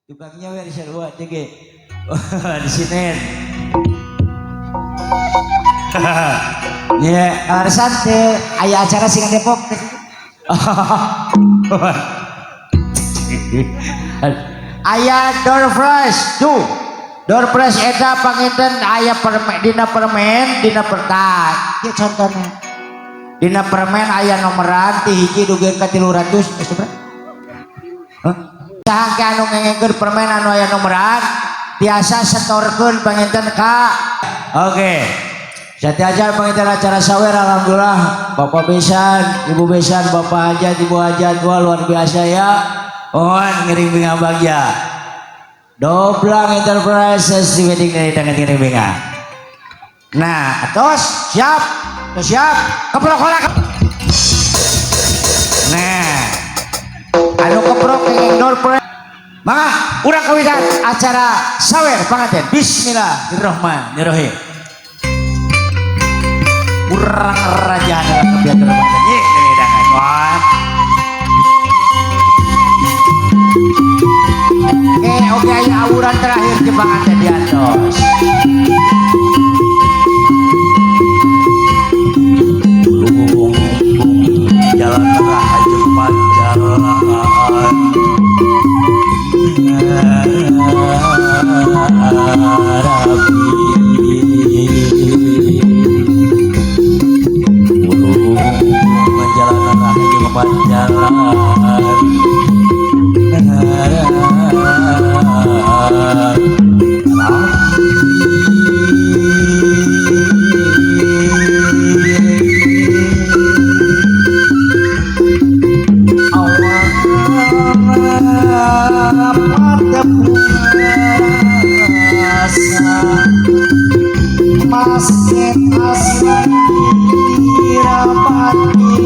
Tukangnya wer sarua dege. Di sini. Ya, alasan teh aya acara sing Depok. Aya door fresh tuh. Door fresh eta panginten aya permen dina pertan. Ieu contohna. Dina permen aya nomoran ti hiji dugi ka 300 seberapa? Hah? Saha anu ngengekeun permen anu aya nomoran biasa setorkeun panginten ka. Oke. Satiajar panginten acara sawer alhamdulillah Bapak besan, Ibu besan, Bapak hajat, Ibu hajat gua luar biasa ya. Mohon ngiring binga bagja. Doblang Enterprises di wedding dari tangan ngiring binga. Nah, terus siap, keprok kolak. Nah, anu keprok yang door prize. Maka urang kawitan acara sawer panganten. Bismillahirrahmanirrahim. Urang raja adalah kebiasaan panganten. Ye, dangan. Wah. Oke, aya awuran terakhir di panganten di atas. Jalan rahayu panjalan masjid asli rapati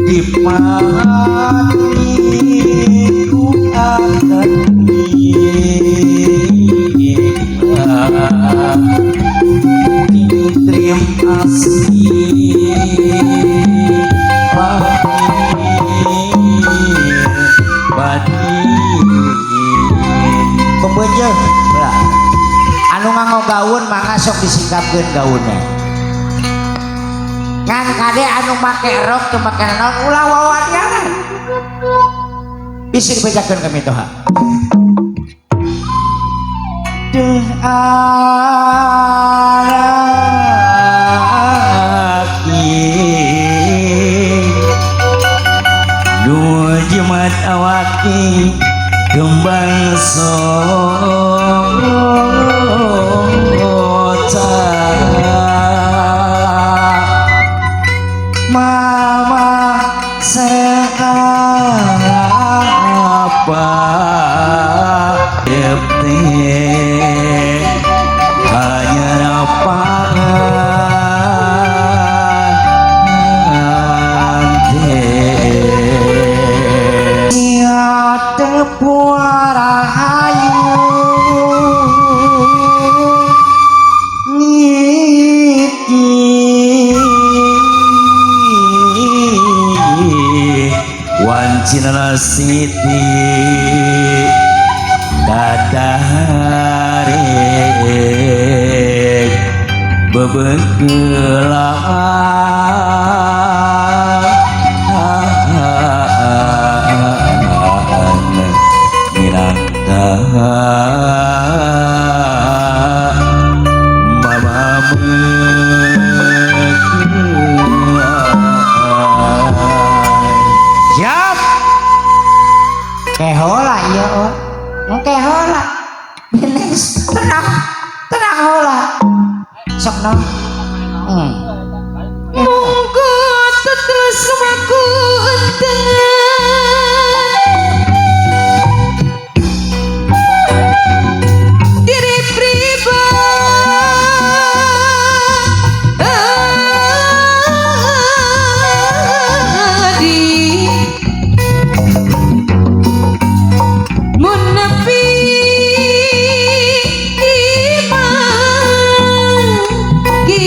dipati ku akan ditrim asli pembeunjeun anu nganggo gaun mangga sok disingkapkeun gaunna ngan kade anu make rok teu make naon ulah wawanianan bisi dibejakeun ka mitoha deuh araki nu jemat awaki kembang sota mama seapa depte hanya lapangan tepuara hayu ngiti wancina siti dadahare bebegelang mama siap kehola iya kehola benes tenang hola sok no monggo terus semaku dengan Ki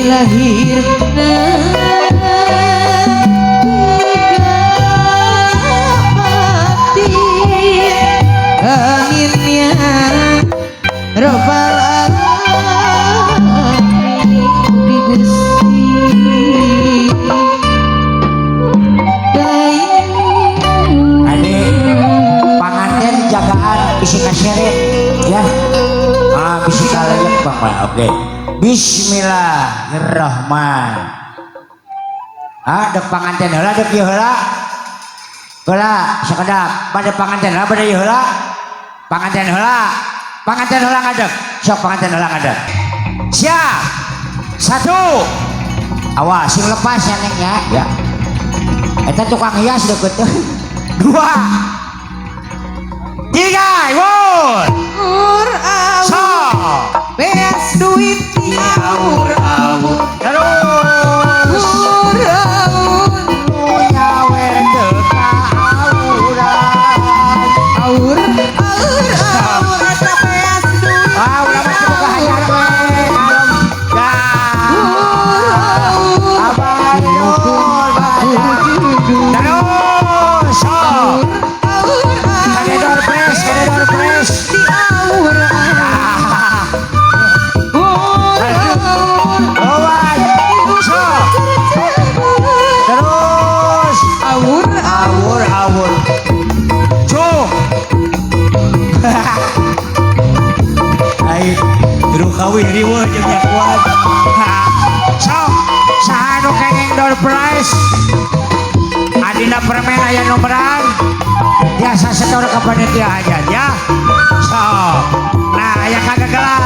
lahirna mati aminnya Rabbal alamin di Gusti panganten jagaan bisi kaseret ya bisi kalayak bapak oke Bismillahirrahmanirrahim dek panganten heula dek ieu heula sakedap pada panganten heula pada ieu heula panganten heula ngadeg sok panganten heula ngadeg siap 1 awas sing lepas ya neng ya eta tukang hias deket 2 3 woi so beas duit di awur-awur terus nyawe deka awur eta beas duit udah masih buka hayat we terus so kedor press di awur terus awur cuk ai bro kawin riweuh jeung nya kuat sok saha nu kenging door prize adina permen aya nomoran biasa setor ke panitia aja ya sok nah aya kagak gelas